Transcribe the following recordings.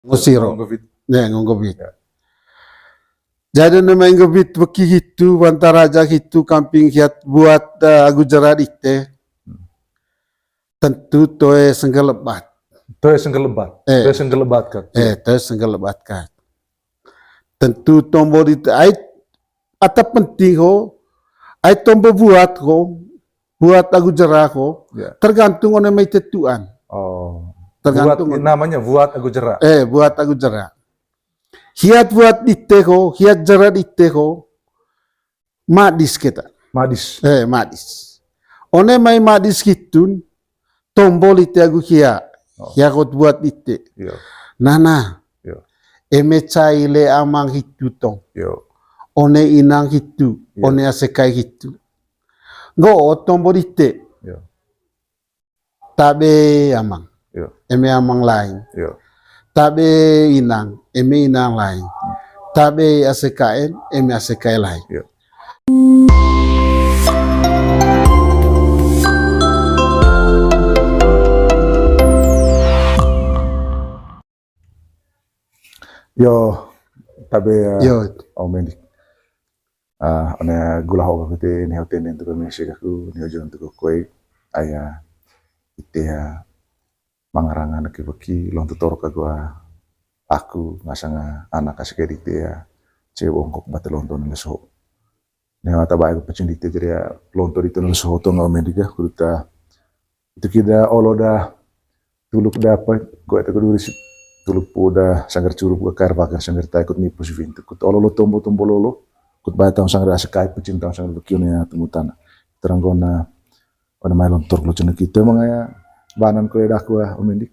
Ngusiro. Ngovit. Ya, ngonggobit. Ya. Jadi nama ngonggobit beki hitu bantaraja hitu kamping hiat buat agu jerat ite. Tentu toe senggelebat. Toe senggelebat. Toe senggelebat kan. Toe senggelebat kan. Tentu tombol itu ai ata penting ho. Ai tombol buat ho. Buat agu jerat ho. Ya. Tergantung oleh mai tetuan. Oh. Tergantung Buat, namanya buat agu jerak. buat agu jerat. Hiat buat ite ho, hiat jerat ite ho. Madis kita. Madis. Madis. One mai madis hitun tombol ite agu hia. Hia kot buat ite. Yo. Nana. Yo. Eme caile amang hitu tong. Yo. One inang hitu. Yo. One asekai hitu. Go tombol ite. Yo. Tabe amang. Yo. Eme amang lain. Yo. Tabe inang. Eme inang lain. Tabe asekain. Eme asekai lain. Yo. Yo, tabe Yo. Omenik. One gula ho kete ni hotel ni tuku Malaysia ku ni ojon tuku koi aya ite mangarangan ke beki lon tutoro ka gua aku ngasanga anak kasih ite ya ce ongkok batelon ton leso. Ne mata bae ku pecin ite jadi lon to ite leso to ngomenik ka kuruta itu kida oloda tuluk dapat gua itu dulu tuluk poda sanggar curug gua kar bakar sanggar ta ikut nipu si vintu kut ololo tombo lolo kut batang sanggar asekai pecin tang sanggar bekione tumutan teranggona pada mailon torlo cene kita mangaya banan ko eda ko omendik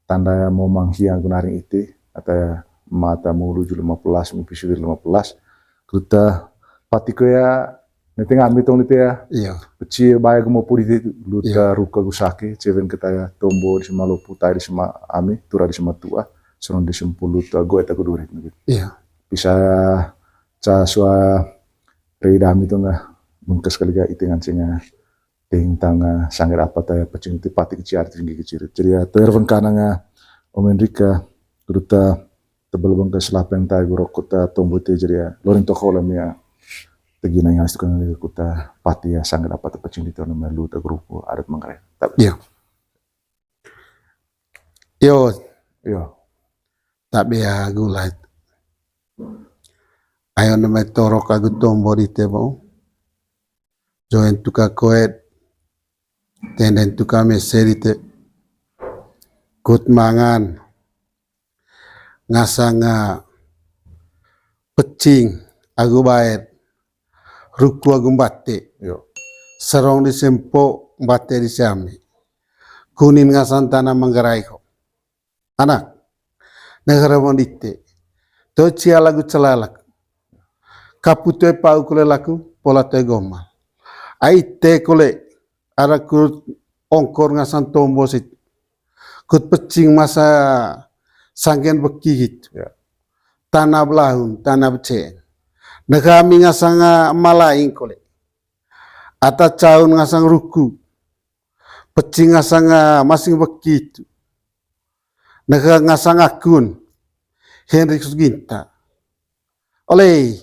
tanda mau manghiang gunaring ite atau mata mulu 15 mimpi 15 kuta pati ko ya nete ngami tong nete ya Iya. peci bae mo puri luta ruka gusake ceven ketaya tombo di semalo putai di sema ami tura di sema tua sonon di sempulu tua go eta kudurit gitu. Iya. Bisa ca sua reida mi tong mungkas kali ga itengan cenga ting tanga sangir apa taya pecing ti pati kecil tinggi kecil. Jadi ya terven kana nga Omenrika kuduta tebel bangka selapeng tay gorok kota tombo te jadi ya loring toko lamia tegina yang kan kuta pati ya sangir apa pecing di tono melu ta grupo adat mangare. Iya. Yo. Yo. Tabe agulat. Ayo nama torok agu tombo di tebo. Join tuka koet. Tenden tuka meserite. Kut mangan. Ngasanga pecing agu baet. Ruku agu batte. Yo. Serong di sempo batte di siami. Kunin ngasan tanah manggarai ko. Anak. Negara mondite. To cia lagu celalak. Kaputue pau kule laku pola te gomal. Ai te kule ara kut ongkor ngasan tombo sit. Kut pecing masa sanggen beki hit. Ya. Tanah belahun, tanah becen. Negami ngasanga malaing kule. Ata caun ngasang ruku. Pecing ngasanga masing beki itu. Negara ngasang akun. Henry Suginta. Oleh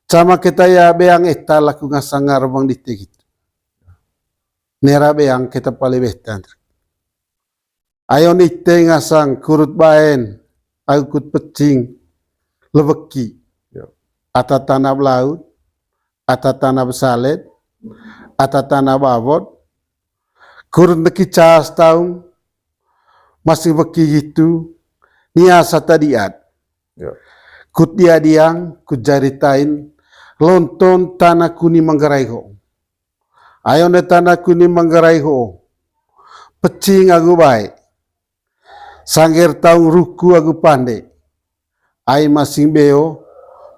sama kita ya beang eta laku ngasang ngarbang dite gitu. Nera beang kita pale behtan. Ayo nite ngasang kurut baen, akut pecing, lebeki. Ata tanah laut, ata tanah besalet, ata tanah babot. Kurut neki cas taung, masih beki gitu. Niasa tadiat. Kut dia diang, kut jaritain, lonton tanah kuni manggarai ho. Ayo ne tanah kuni manggarai ho. Pecing agu baik. Sangger taung ruku agu pande. Ai masing beo,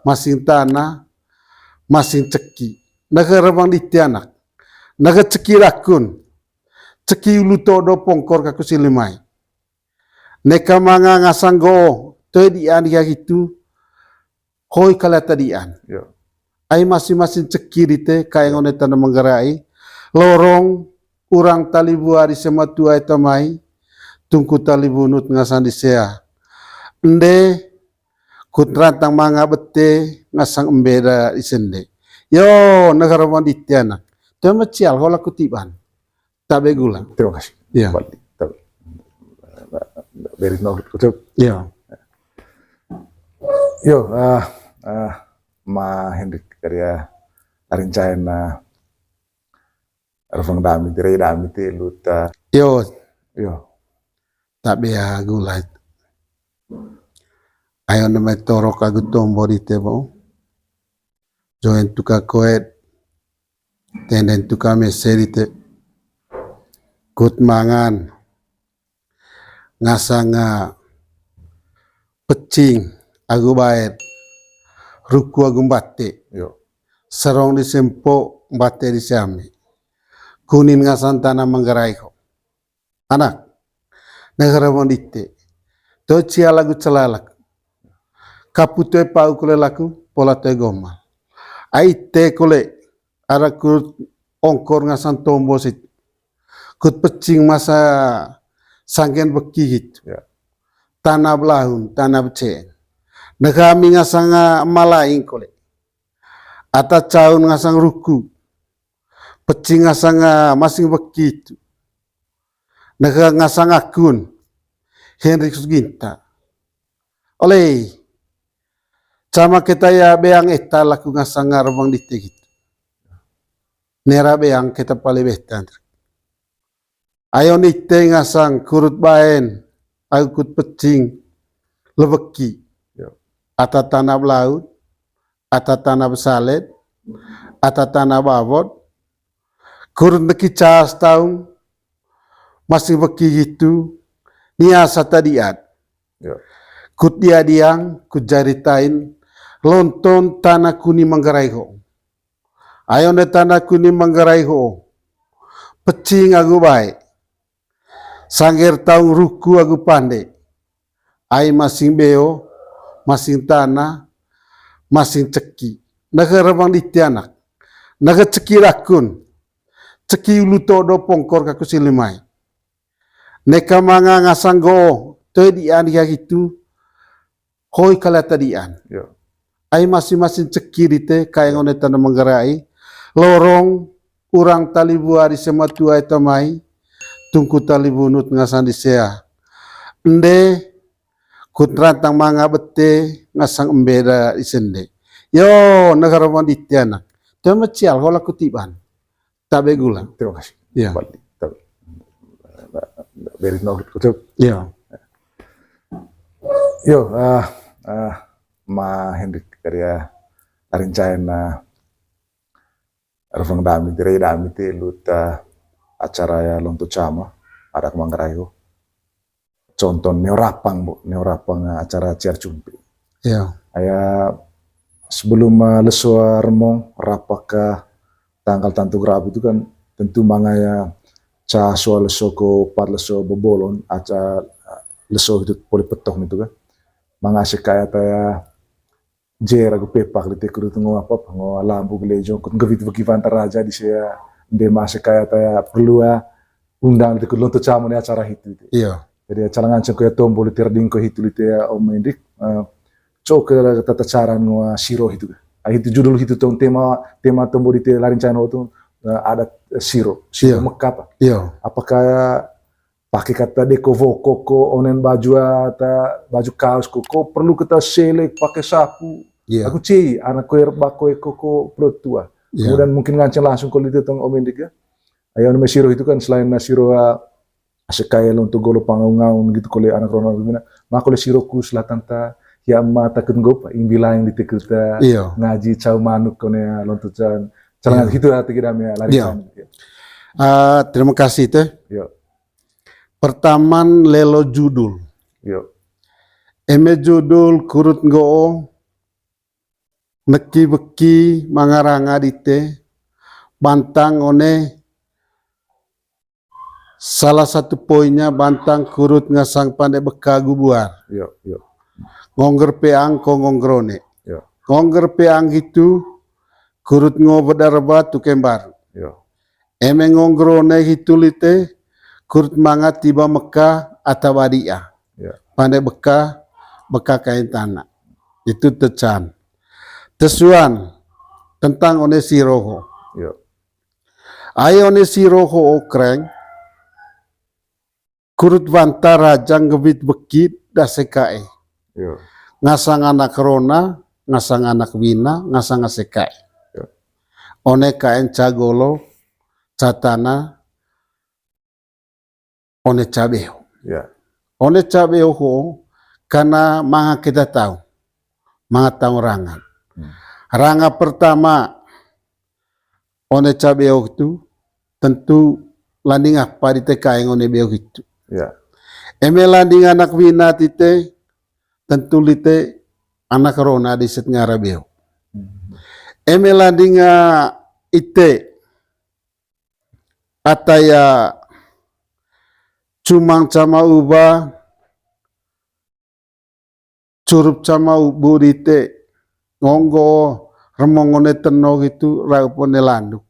masing tanah, masing ceki. Naga rebang ditianak. Naga ceki rakun. Ceki ulu todo pongkor kaku silimai. Neka manga ngasang go. Toe dian ya gitu. Hoi kala tadian. Ai masing-masing cekirite kaya ngone tanah manggarai. Lorong urang talibu ari sematua etamai. Tungku talibu nut ngasan disea. ende kutrantang mga bete ngasang embeda isende. Yo negara manditiana. Tema cial hola kutiban. Tabe gula. Terima kasih. Ya. Balik. Very knowledge kutip. Ya. Yo, Ma Hendrik dari Arincain Rufang dami, tirai dami ti luta. Yo Yo, tabe gula. Ayo nama torok aku tombo di tebo. Join tuka koet. Tenden tuka meserite. Kut mangan. Ngasanga pecing aku bayar. Ruku aku batte. yo, Serong di sempo batte di sami. Kunin ngasan tanah manggarai ko. Anak. Negara mondite. To cia lagu celalak. Kaputue pau kule laku pola te goma. Ai te kule ara kut ongkor ngasan tombo sit. Kut pecing masa sangken beki hit. ya, Tanah belahun, tanah becen. Negami ngasang malaing kule. Ata caun ngasang ruku. Pecing ngasang masing beki itu. Nega ngasang akun. Henry Suginta. Oleh. Sama kita ya beang eta laku ngasang ngarabang ditigit. Nera beang kita pali behtan. Ayo nite ngasang kurut baen. Akut pecing. Lebeki. yo, Ata tanah laut. Ata tanah besalet. Ata tanah babot. Kurut neki cas tahun. Masih beki gitu. Niasa tadiat. yo, Kut dia diang. Kut jaritain. Lonton tanah kuni manggarai ho. Ayo ne tanah kuni manggarai ho. Pecing aku baik. Sangger taung ruku aku pandai. Ai masing beo, masing tanah, masing ceki. Negara bang ditianak. Negara ceki rakun. Ceki ulu todo pongkor kaku silimai. Neka manga ngasang go. Toi dian ya gitu. Hoi kala tadian. yo, Ai masing-masing cekir ite kaya ngone tanah manggarai lorong urang tali buari sematua itu mai tungku tali bunut ngasan di sea ende kutrantang manga bete ngasang embeda isende yo negara manditiana tema cial hola kutiban tabe gula. terima kasih. Ya. Balik. Very knowledge kutip. Ya. Yo, Ma Hendrik dari Arincain Rufang dami, tirai dami ti luta acara ya lonto cama ada Manggarai ko. Contoh neorapang bu, neorapang acara ciar cumpi. Ya. Aya sebelum leso remong rapaka tanggal tantu Rabu itu kan tentu mangaya ca soal leso ko pat leso bebolon aca leso itu poli petok itu kan. Mangase kaya taya jer aku pepak li tekuru tungo apa ngo lampu gelejo kun gevit bagi vantar raja di saya de mase kaya taya perlu undang li tekuru lonto camu ne acara itu. Iya. Jadi acara ngancam kaya tombol li terding ko itu li taya Om Hendrik cok tata cara ngo siro itu. Itu judul itu tong tema tombol li taya larin channel itu ada siro Iya. mekapa. Iya. Apakah pakai kata deko koko onen baju atau baju kaos koko perlu kita selek pakai sapu. Iya. Aku cei anak koer bakoe koko perut tua. Iya. Kemudian mungkin nganceng langsung kalau itu tong Om Hendrik ya. Ayo nama siro itu kan selain siro sekaya untuk golo pangaung-ngaung gitu kalau anak Ronald gimana. Maka kalau siro ku selatan ta ya ma takun go imbilang di teketa Iya. ngaji cau manuk kone lontucan. Calangan gitu hati kita ya lari. Iya. Terima kasih teh. Yo. Pertaman lelo judul. Yo. Eme judul kurut ngoo neki beki mangaranga dite bantang one salah satu poinnya bantang kurut ngasang pandai beka gubuar Yo. Yo. ngongger peang ko ngonggrone Yo. ngongger peang itu kurut ngo bedarba tu kembar Yo. eme ngonggrone itu lite kurut manga tiba Mekah atau wadia Ya. pandai beka bekakain tanah. Itu tecan. Tesuan tentang one siroho. Yo. Ayo one siroho okreng. Kurut banta rajang gebit bekit dasekae. Yo. Ngasang anak rona, ngasang anak wina, ngasang asekae. Yo. One kaen cagolo, catana, one cabeo. Ya. One cabeo ho, karena mga kita tahu, mga tahu rangan. Ranga pertama, one cabeo itu, tentu landing apa di TKI one beo itu. Ya. Eme landing anak wina tite, tentu lite anak rona di set ngara beo. Eme landing ite, ataya cumang cama uba, curup cama ubu dite, ngonggo remongone tenok itu raupone landuk.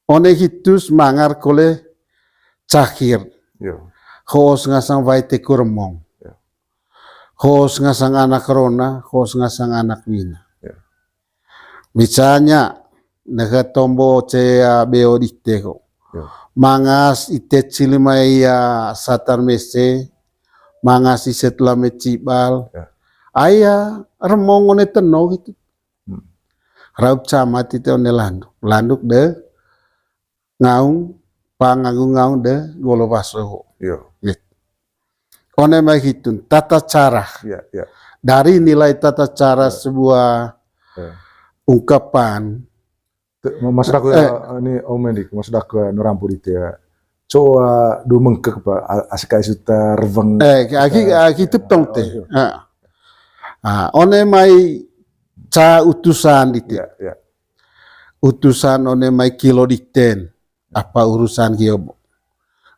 One itu semangar kole cahir. Yo. Hos ngasang vaite kuremong. Ya. Hos ngasang anak rona, hos ngasang anak wina. Ya. Misalnya, nega tombo cea beo diteko. Ya. Mangas ite cilimaya satar mese, mangas iset lame cibal. Ya. Aya remong one tenok itu. Raup camat itu one landuk. Landuk de ngaung, pangagung ngaung de golo paso. Yo. One mah hitun tata cara. Ya. Ya. Dari nilai tata cara sebuah ungkapan. Mas daku ini Om Mendik, Mas daku nurampu itu ya. Coba du mengkek pa asika isuta reveng. Aki teptong teh. One mai ca utusan itu. Ya. Ya. Utusan one mai kilo diten. Apa urusan kiobo?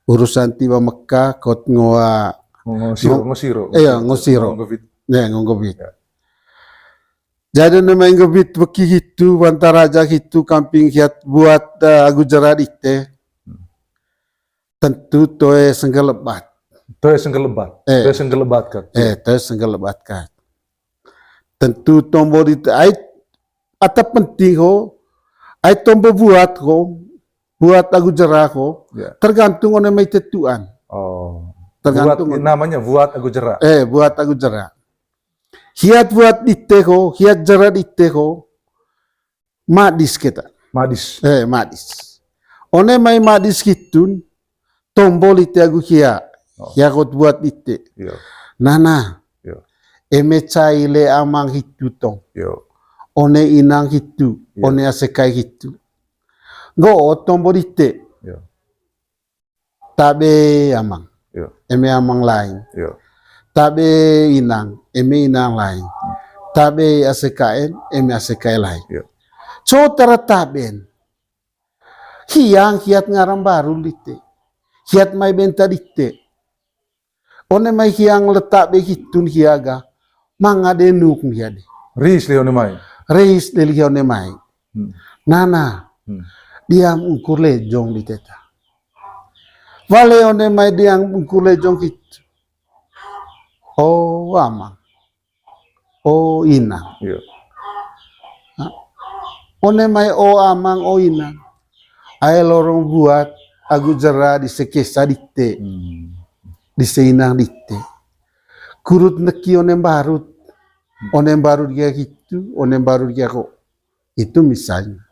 Urusan tiba Mekah kot ngoa Ngosiro. Iya, ngosiro. Ya, ngonggobit. Ya. Jadi nama ngebit beki itu, banta raja itu kamping hiat buat agu jerat itu. Tentu toe senggelebat. Toe senggelebat. Toe senggelebat kan. Toe senggelebat kan. Tentu tombo itu ata penting ho. Ai tombo buat ho. Buat agu jerat ho. Ya. Tergantung oleh mai tetuan. Oh. Tergantung. Namanya buat agu jerak. Buat agu jerat. Hiat buat diteko, hiat jerat diteko. Madis kita. Madis. Madis. One mai madis kitun. Tombol ite agu hia. Hia kot buat ite. Yo. Nana. Yo. Eme caile amang hitu tong. Yo. One inang hitu. Yo. One asekai hitu. Go tombol ite. Yo. Tabe amang. Yo. Eme amang lain. Yo. Tabe inang. Eme inang lain. Tabe asekain. Eme asekai lain. Yo. So terataben. Hiat ngarang baru dite. Hiat mai benta dite. One mai hiang letak behitun hiaga. Manga denuk hiade. Ris leone mai. Reis deli one mai. Nana. Diam ukur lejong di teta. Vale one mai diam ukur lejong itu. Oh amang. Oh inang. Yo. One mai oh amang oh inang. Ay lorong buat agu jera di sekesa dite. Di seinang dite. Kurut neki onem barut. Onem barut dia gitu, onem barut dia kok. Itu misalnya.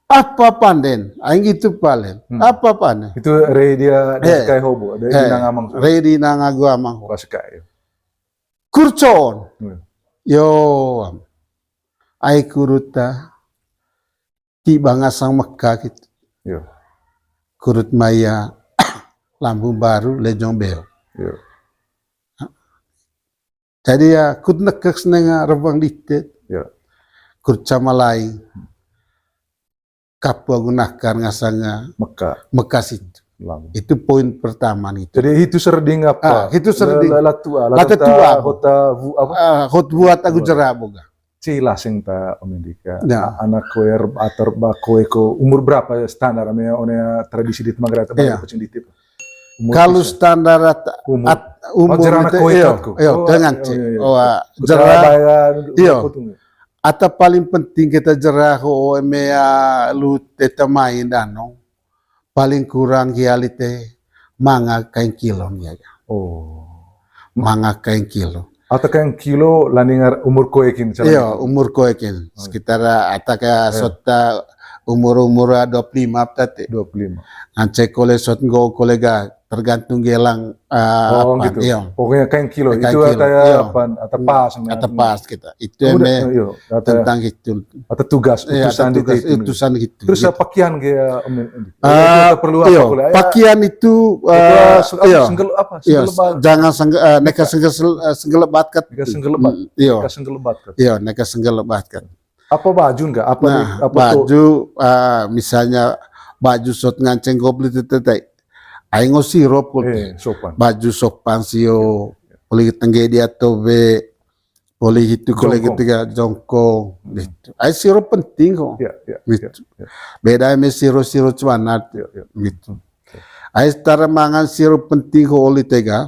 Apa panden? Aing itu palen. Apa panden? Itu re dia sekai hobo, ada inang amang. Re di nang agu amang. Sekai. Kurcon. Yo. Ai kuruta. Ki bangasang Mekah gitu. Yo. Kurut maya lambung baru lejong beo. Yo. Jadi ya kut nekek senenga rebang ditet. Yo. Kurut camalai. Kapu gunakan ngasanga Mekah situ. Itu poin pertama nih. Jadi itu serding apa? Itu serding. Latua. Hot buat aku jerah boga. Cila sing ta Omendika. Anak koe atar ba koe ko umur berapa standar ame one tradisi di Temagrata ba kucing ditip. Kalau standar umur jerah itu, kowe iyo, katku. dengan iya, cek. iya. Oh, Jerah jerah, bayan, Iya. potong. atau paling penting kita jerah lu teta main danong, paling kurang hialite manga kain kilo ya, Oh. manga kain kilo. Atau kan kilo landingar umur kowe kin Iya, umur kowe kan sekitar atau kayak sota umur 25 tadi. 25. Ance kole sot go kolega tergantung gelang Oh apa, gitu. iya. Pokoknya kain kilo Kain itu kilo, iya. atau pas Atau pas kita. Itu Kemudian, iya, tentang itu. atau tugas utusan di itu. Utusan gitu. Terus gitu. pakaian kayak perlu Iya, apa boleh? pakaian itu iya. Senggel apa? Iya, Senggel lebat. jangan neka senggelebat kat. Neka senggel lebat. Iya. Neka senggel lebat kan. Iya, neka senggelebat kat. Apa baju enggak? Apa Nah, apa tuh? baju misalnya baju sot nganceng goblet itu teh. Aing sirop kul. Sopan. Baju sopan sio, poli tengge dia tobe, poli itu kole Jongkong. ketika jongkong. Gitu. Aing sirop penting kok. Iya, iya. Gitu. Iya, Beda me siro cuana iya, iya. gitu. Aing setara mangan sirop penting kok oli tega.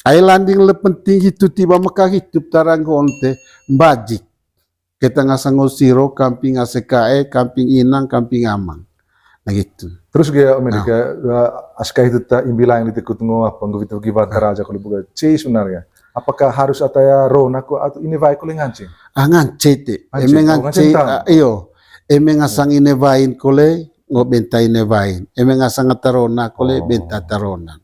Aing landing le penting itu tiba maka hidup tarang ko onte bajik. Kita ngasango siro kamping ACKE, kamping inang, kamping amang. Nah gitu. Terus gaya Amerika aska itu tak imbilang di tikut apa nggak itu aja kalau bukan C sebenarnya. Apakah harus ataya rona ko atau ini vai ko ngancing? Ngancete. Eme ngance iyo. Eme ngasang inevain kole ngobenta inevain. Eme ngasang tarona kole benta tarona.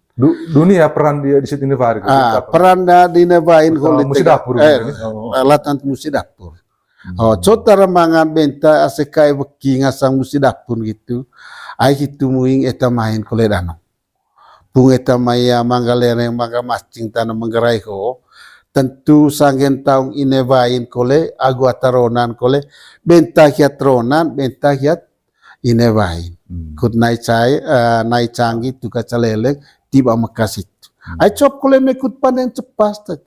Dunia peran dia di situ ini vai. Peran di inevain kole musi dapur. Latan musi dapur. Oh, cotara mangan benta asekai beki ngasang musi dapur gitu. Ai itu muing eta main kole dano. Pung eta maya manggalereng mangga mascing tanah manggarai ko. Tentu sangen taung inevain kole agu ataronan kole benta hiat ronan benta hiat inevain. Kut nai cai nai canggih tu kacaleleng tiba mekasit. Ai cop kole mekut panen cepas tadi.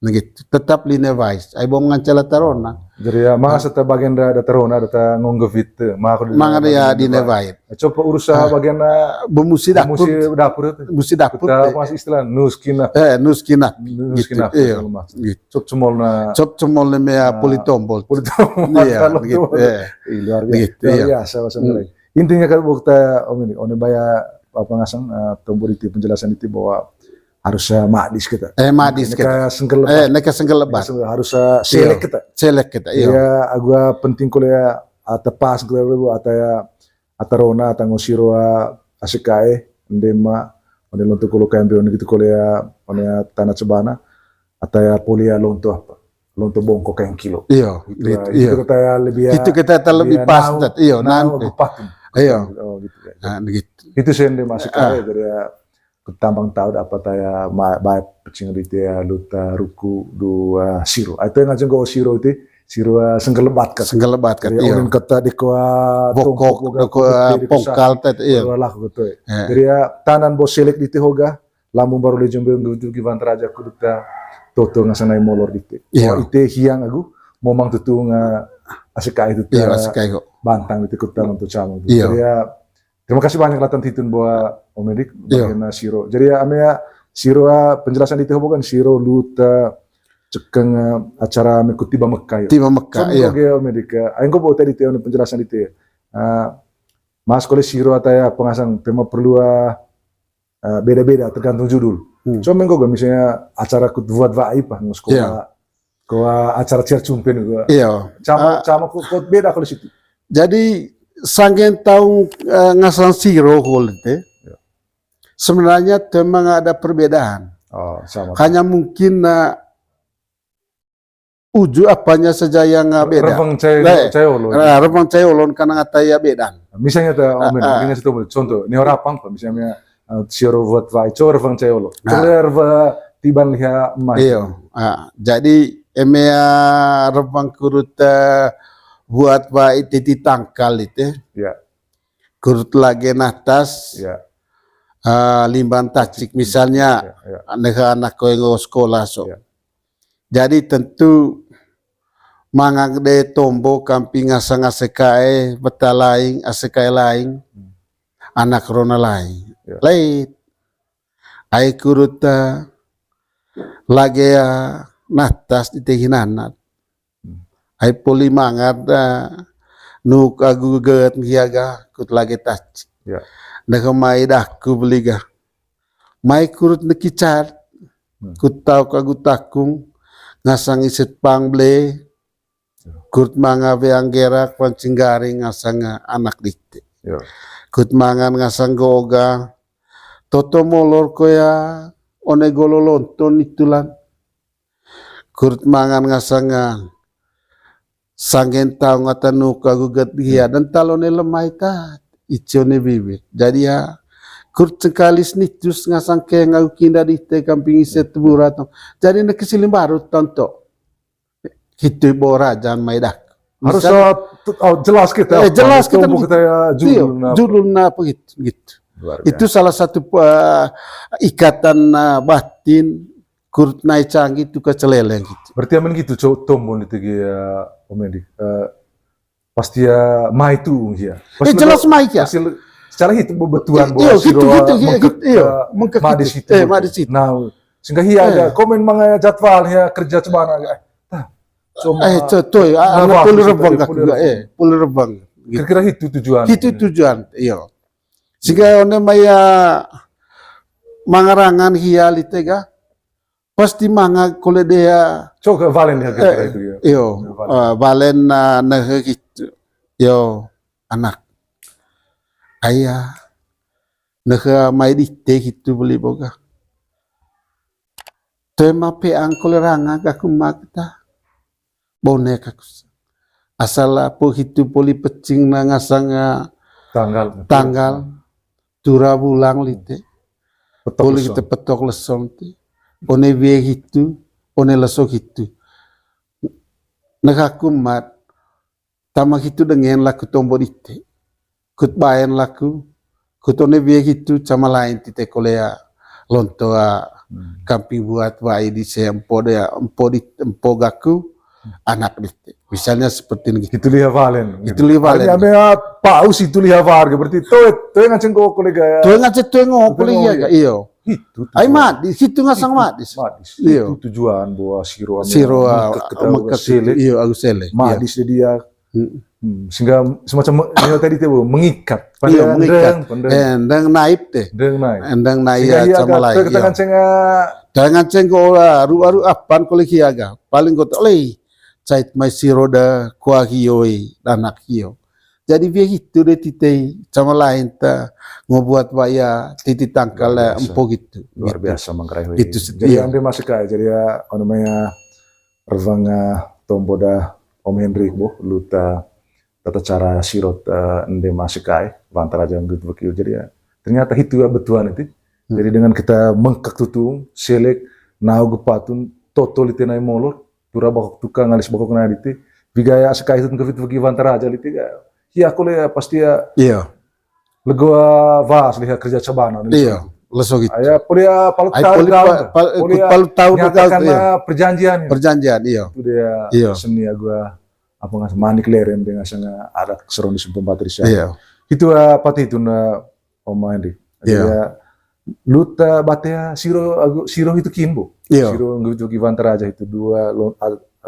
Gitu. Tetap linevais. Ai bong ngancala tarona. Jadi ya mah serta bagian da terona da ngonggevit mah dia di nevain. Coba urusan bagian bemusi dapur. Musi dapur. Kita masih istilah nuskina. Nuskina. Nuskina. Gitu. Cop cemolna. Cop cemolna mea politombol. Iya, gitu. Luar biasa. Intinya kan bukta om ini, baya apa ngasang tombol itu penjelasan itu bahwa harus madis kita. Madis kita. Neka senggel lebat. Harus selek kita. Selek kita. Iya. Agak penting kuliah tepas kita ataya atarona atau siro asikae ndema onde lonto kulo kambe onde gitu kuliah onde tanah cebana ataya polia lonto apa? Lonto bongko kayak kilo. Iya. Itu kita lebih. Itu kita lebih pas. Iya. Nanti. Iya. Gitu. Nah, gitu. Itu sih ndema asikae dari tambang tahu apa taya baik pecing ya luta ruku dua siro. Itu yang ngajeng go siro itu siro senggelebat kan. Senggelebat kan. Iya. Orang kata di bokok pongkal tet iya. Lah gitu. Jadi ya tanan bos selek di hoga lambung baru le jombe untuk givan teraja kuduta toto ngasanai molor di. Oh itu hiang aku momang tutu nga asika itu. Iya asika kok. Bantang itu kutan untuk camu. Jadi ya terima kasih banyak latan titun bahwa Om Edik bagian siro. Jadi amea siro penjelasan itu bukan siro luta cekeng acara mengikuti tiba Mekah. Tiba Mekah. Iya. Om Edik. Aing kok bawa tadi penjelasan itu. Mas kalau siro ataya pengasang tema perlu beda-beda tergantung judul. Cuma mengko misalnya acara buat vaib sekolah. Kau acara cercumpen gua. Iya. Sama kok beda kalau situ. Jadi sangen tahu ngasang siro hol itu. Sebenarnya memang ada perbedaan. Sama. Hanya mungkin uju apanya saja yang beda. Revang cayolon karena ngataya beda. Misalnya ingat itu contoh, ini orang apa misalnya siro buat vai, revang cayolo. Reva tiban liha emas. Iya. Jadi emea revang kurut buat vai titi tangkal itu. Ya. Kurut lagi atas. Ya. Limban tacik misalnya anak-anak yang sekolah so. Jadi tentu mangagde tombo kamping asang asekae betalaing asekae laing anak rona lain. Lain ai kurut lagi natas di tehinanat ai poli mangat nuk aguget hiaga kut lagi tac Ya. nak mai dah ku beliga mai kurut nekicar kut tau kagu takung ngasang iset pangble kut manga beang gerak pancing garing ngasang anak dite Ya. kut mangan ngasang goga toto molor koya one gololonton itulan kurt mangan ngasang sangen tau ngatanu kagugat dia dan talone lemai ta icione bibir jadi ya kurt sekalis nitus ngasang ke ngau kinda di te kamping iset burato jadi nak kesilim baru tonto hitu borajan maidak Harus Misal- jelas kita. jelas kita Tombol kita ya judul apa gitu. Luar biasa. Itu salah satu ikatan batin kurt naik canggih itu keceleleng gitu. Berarti aman gitu tombol itu ya Om Endi. Pasti ya mai tu ya. Jelas mai ya. Hasil secara itu betuan Iya, bahwa gitu, mengkek ma di gitu. situ. Ma di situ. Nah, sehingga hiya ada komen mga jadwal ya kerja cemana. Coy, pul rebang kak juga, pul rebang. Gitu. Kira-kira itu tujuan. Itu tujuan, iya. Sehingga one maya mangarangan hiya litega pasti manga kole dia Coba valen ya kira-kira itu ya. iyo balen na gitu. Yo anak ayah naha mai dite gitu beli boga. Tema pe angkol ranga kakumak ta boneka asal po hitu poli pecing na ngasang tanggal tura bulang lite poli kita petok lesong ti one vie hitu one lesok hitu nakakumat tama hitu dengan laku tombo dite kut bayan laku kut one vie hitu sama lain tite kolea lonto kamping buat wai di sempo dia empo gaku anak dite misalnya seperti ini Itu lihat valen. itu li valen Ame paus itu lihat varga berarti to ngaceng ko kolega. tuh ngace tuh ngokol iya iyo Itu ai mat di situ ngasang madis Madis. Iya. Itu tujuan bahwa siro siro sele. iyo aku sele Madis dia sehingga semacam ini tadi itu mengikat. iya mengikat Pandang. endang naib teh Deng naik. endang naib Sehingga iya sama lain kita ngaceng jangan cengko aru apan kole kiaga paling got oleh cait mai siro da kuah hioi anak hio jadi dia gitu deh titei sama lain ta ngobuat waya titi tangkal Luar biasa. empok gitu luar gitu. biasa mangkarai. Itu Jadi iya. ande masuk aja jadi ya namanya revanga tomboda Om Hendrik boh luta tata cara sirot ande masuk aja vantar aja gitu begitu jadi ya ternyata itu ya betuan itu. Jadi dengan kita mengkak tutung selek nau gepatun totol itu naik molor tura bakok tukang alis bakok na dite bigaya sekai itu ngevit bagi vantar aja lite ga ya aku le pasti ya iya legoa vas lihat kerja cabana iya lesok gitu aya polia palut ai tahu poli gaul. ikut palu tahu nyatakan iya. perjanjian ya. Perjanjian iya Itu dia Iya. seni gua apa nggak manik leren dengan sanga ada seron di sumpah patrisya. iya Itu pati itu na Om Hendrik. Iya. Dia luta batea siro itu kimbo. iya Siro ngeju givantar aja itu dua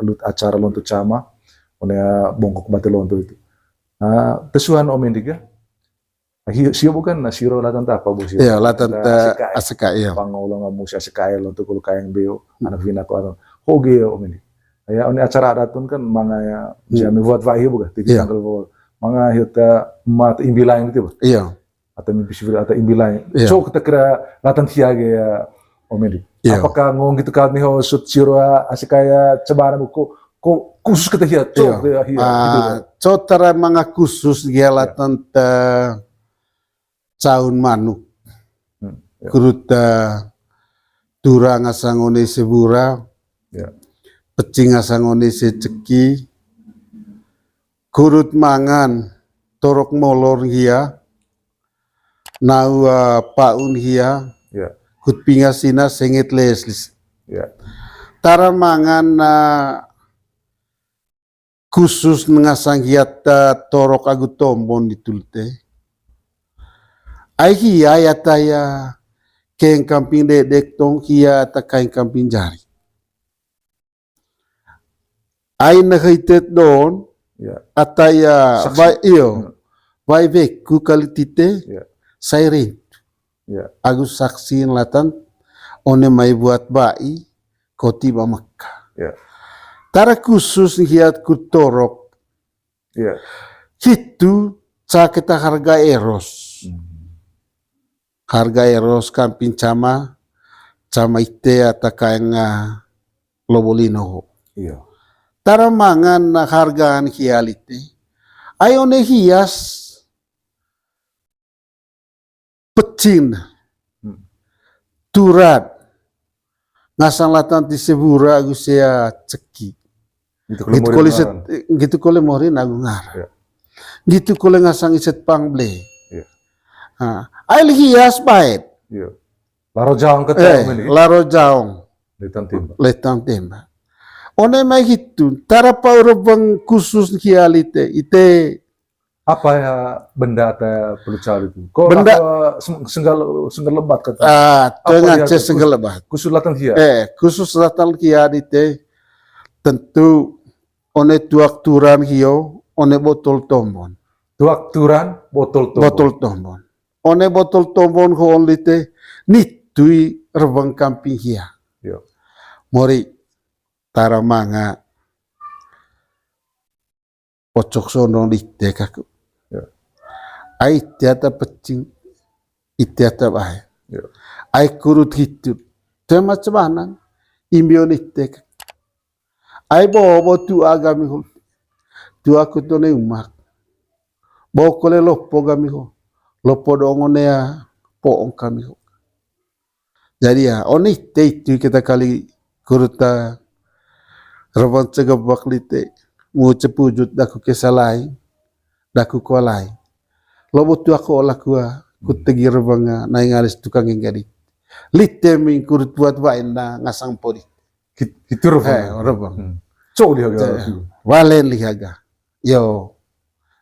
lut acara lonto cama onea bongkok bate lonto itu. Nah, tesuan Om Hendrik ya. Sio bukan na siro latan ta apa bu siro. iya latan Nah, aseka iya Pangulang musia sekaya lonto kulo kayang beo anak vina ko aron. Hoge Om Hendrik. Ya oni acara adatun kan mga ya jami buat wahi bukan tiki Iya. tanggal bawal. Mga hita mat imbilain gitu ba. iya Atau mimpi sivil atau imbilain. Iya. So kita kira latan tiage ya Om Hendrik. Iya. Apakah ngomong gitu kan nih sut siro asikaya cebana buku ko khusus kita hiya Iya. cok ya hiya gitu. Cotara mga khusus gialatan ta caun manuk Iya. kuruta tura ngasangone sebura Ya. peci ngasangone seceki kurut mangan torok molor hia nau paun hia Ya. kut pingasina sengit leslis Ya. tara mangan khusus ngasang hiata torok agu tombon ditulte ai hia ya keng kambing dedek tong kia ta kain kambing jari. Ai na hitet don Ya. ataya Saksi. vai vai veku kali tite Ya. sairin Ya. agus saksi latan one mai buat bai koti ba Makkah. Ya. Tara khusus hiat kutorok Ya. itu ca kita harga eros. Harga eros kamping cama ite ata kaenga lobolino. Iya. Tara mangan na hargaan hialite. Ayone hias pecin turat ngasang latan ti sebura agusya ceki. Gitu kole morin agu ngar. Ya. Gitu kole ngasang iset pangle. Ya. Ay hias baik. Iya. Laro jaong ketemu ini. Laro jaong. Letan timba. Temba. One mai gitu. Tara paurabang khusus hialite. Ite Apa ya benda atau perlu cari itu? Kok Benda- senggal lebat kata. tengah dia ce segelebat. Khusus latan hia. Khusus datang hialite. Tentu one tuak turan hio. One botol tombon. Tuak turan botol tombol. Botol tombon. One botol tombon ho onlite. Nitui rebang kamping hia. Iya. Mori tara manga pocok sono lite kaku. Ya. Ai tiata pecing itiata bae. Ya. Ai kurut hitur. Tema cebanan imbion ite. Ai bo tu agami hol. Tu aku to ne umak. Bo kole lopo gami ho. Lopo dongone ya poong kami ho. Jadi ya oni itu kita kali kuruta Rawan cegabak lite, mu cepujut daku kesalai, daku kolai. Lobo tu aku olah kua, kutegi rebanga, naing alis tukang ingkari. Lite min kurut buat wain na ngasang pori. Itu Rebang. Cok dia ga. Walen lihaga. Yo,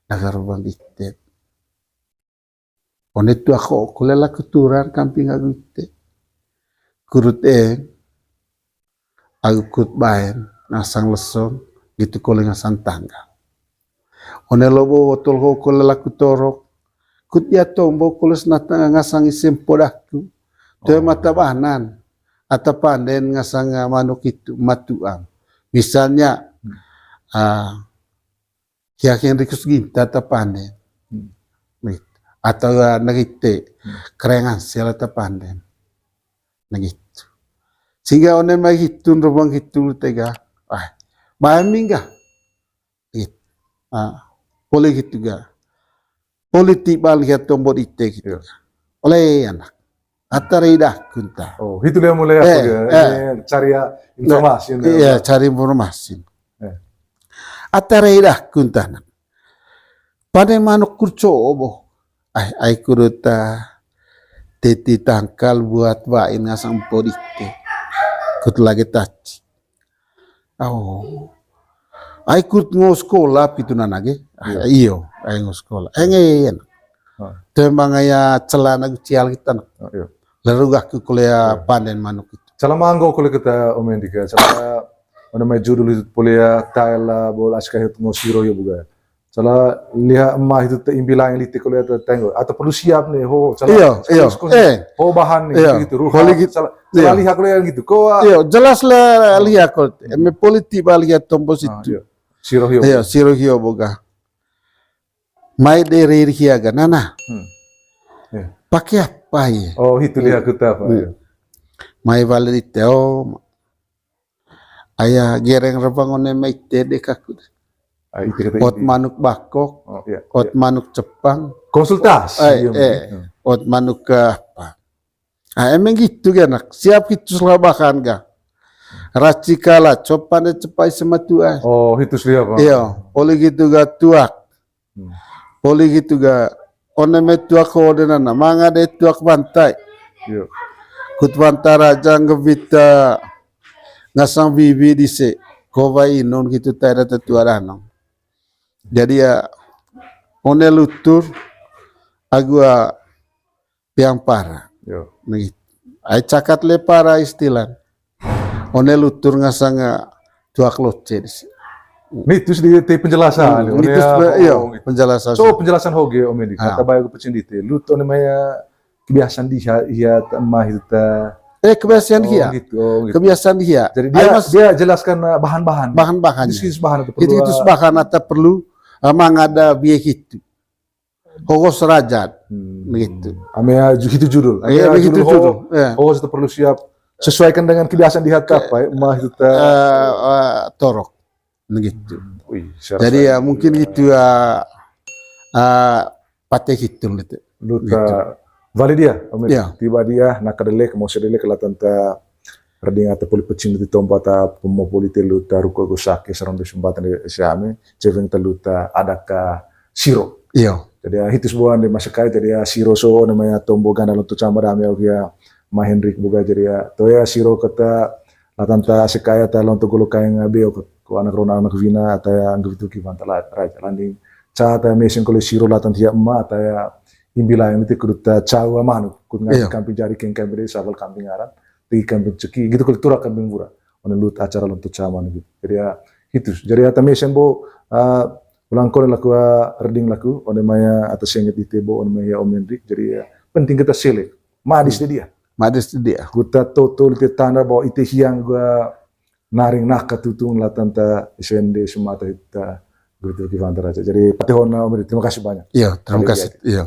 naga rebang lite. One tu aku kulela keturan kamping aku lite. Kurut aku kut baen. Ngasang leson gitu kole ngasang tangga. One lobo botol ho kole laku torok. Kut ya tombo kole senata ngasang isim podaku. Tuh mata bahanan. Atau panden ngasang manuk itu matuang. Misalnya kiakin rikus ginta atau panden. Atau nagite kerengan sila atau panden. Nagitu. Sehingga one mai hitun robang hitu tega. Mahaming ga. Boleh gitu ga. Politik balihat tombol ite gitu. Oleh anak. Ataridah kunta. Oh, itu dia mulai apa dia? Ini cari informasi. Iya, cari informasi. Ataridah kunta. Pada manuk kurco obo. Ai kuruta teti tangkal buat wain ngasang podite. Kut lagi taci. Oh, ai kut ngo sekolah pitu nanage. Iyo, ai ngo sekolah. Engen. Tembang ya celana cial kita. Lalu aku kuliah panen manuk itu. Cala manggo kuliah kita omendika. Cala mana mai judul itu kuliah taela bola askah itu ngo siro ya buga. Cala lihat emak itu teimbilang lite kuliah tengok atau perlu siap nih ho. Iyo. Ho bahan nih gitu. Ruh. Cala lihat kuliah gitu. Ko. Iyo, jelas lah lihat kau. Me politik balihat tombos itu. Siro hiyo. Iyo, siro hiyo boga. Mai dari hiaga nana. Pakai apa ya? Oh, itu lihat kita apa. Mai valite oh. Ayah gereng rebangone mai tede kaku. Ot manuk bakok, ot manuk Jepang, konsultasi. ot manuk ke apa? Emang gitu kan, siap itu selabakan ga. Racikala copan cepai sematua. Oh, itu siapa? Iya, oleh gitu ga tuak, oleh gitu ga. One tuak koordinana, manga de tuak pantai. Kut pantara jang gebita ngasang bibi dise, kovai non gitu tada tetuaranong. Jadi ya, one lutur agua yang parah. Ai cakat le para istilah. One lutur ngasanga dua kloce di sini. Mitos di penjelasan. Itu iya penjelasan. So penjelasan hoge om ini Ah. kata bayu pecin dite. Lu tuh namanya kebiasaan dia mah itu ta. Kebiasaan dia. Gitu. Oh, gitu. Kebiasaan dia. Jadi Ai dia jelaskan bahan-bahan. bahan-bahannya. Itu bahan itu perlu. Itu bahan atau perlu mangada biaya itu. Hogos rajat begitu. Amea itu judul. Iya begitu judul. tuh. Oh, itu perlu siap sesuaikan dengan kebiasaan di hati apa ya? Mah itu ta. Torok begitu. Wih, Jadi ya mungkin gitu pakai hitung gitu. lu ta valid dia. Om Iya. tiba dia nakadelek mau sedele kelatan ta Rading ata poli pecin di tomba ta pemopoli telu ta ruko go sake sarong de sumbatan de siame ceveng telu ta adaka siro. Iya. Jadi hitus buan de masakai jadi siro so namanya tombo ganda lontu cama dame ya ma Hendrik buga jadi to ya siro kata latanta sekaya ta lontu golo kaya ngabe ko anak rona anak vina ta ya ngvitu ki vantala raja landing cha ta mesin kole siro latan dia ma ta ya imbila yang itu kuduta cawa manu kud ngai Iya. kampi jari ken kampi sabal kampi ngaran di kampi ceki gitu kul tura kampi mura ona lut acara lontu cama gitu jadi ya hitus jadi ata mesin bo ulang kole laku reding laku ona maya atas senget di tebo ona maya om Hendrik jadi ya penting kita selek madis dia Madis dia. Guta toto lite tanda bahwa ite hiang gua naring nak katutung latanta SND Sumatera kita gitu di Vantara. Jadi patihona Om, terima kasih banyak. Iya, terima Kali kasih. Iya.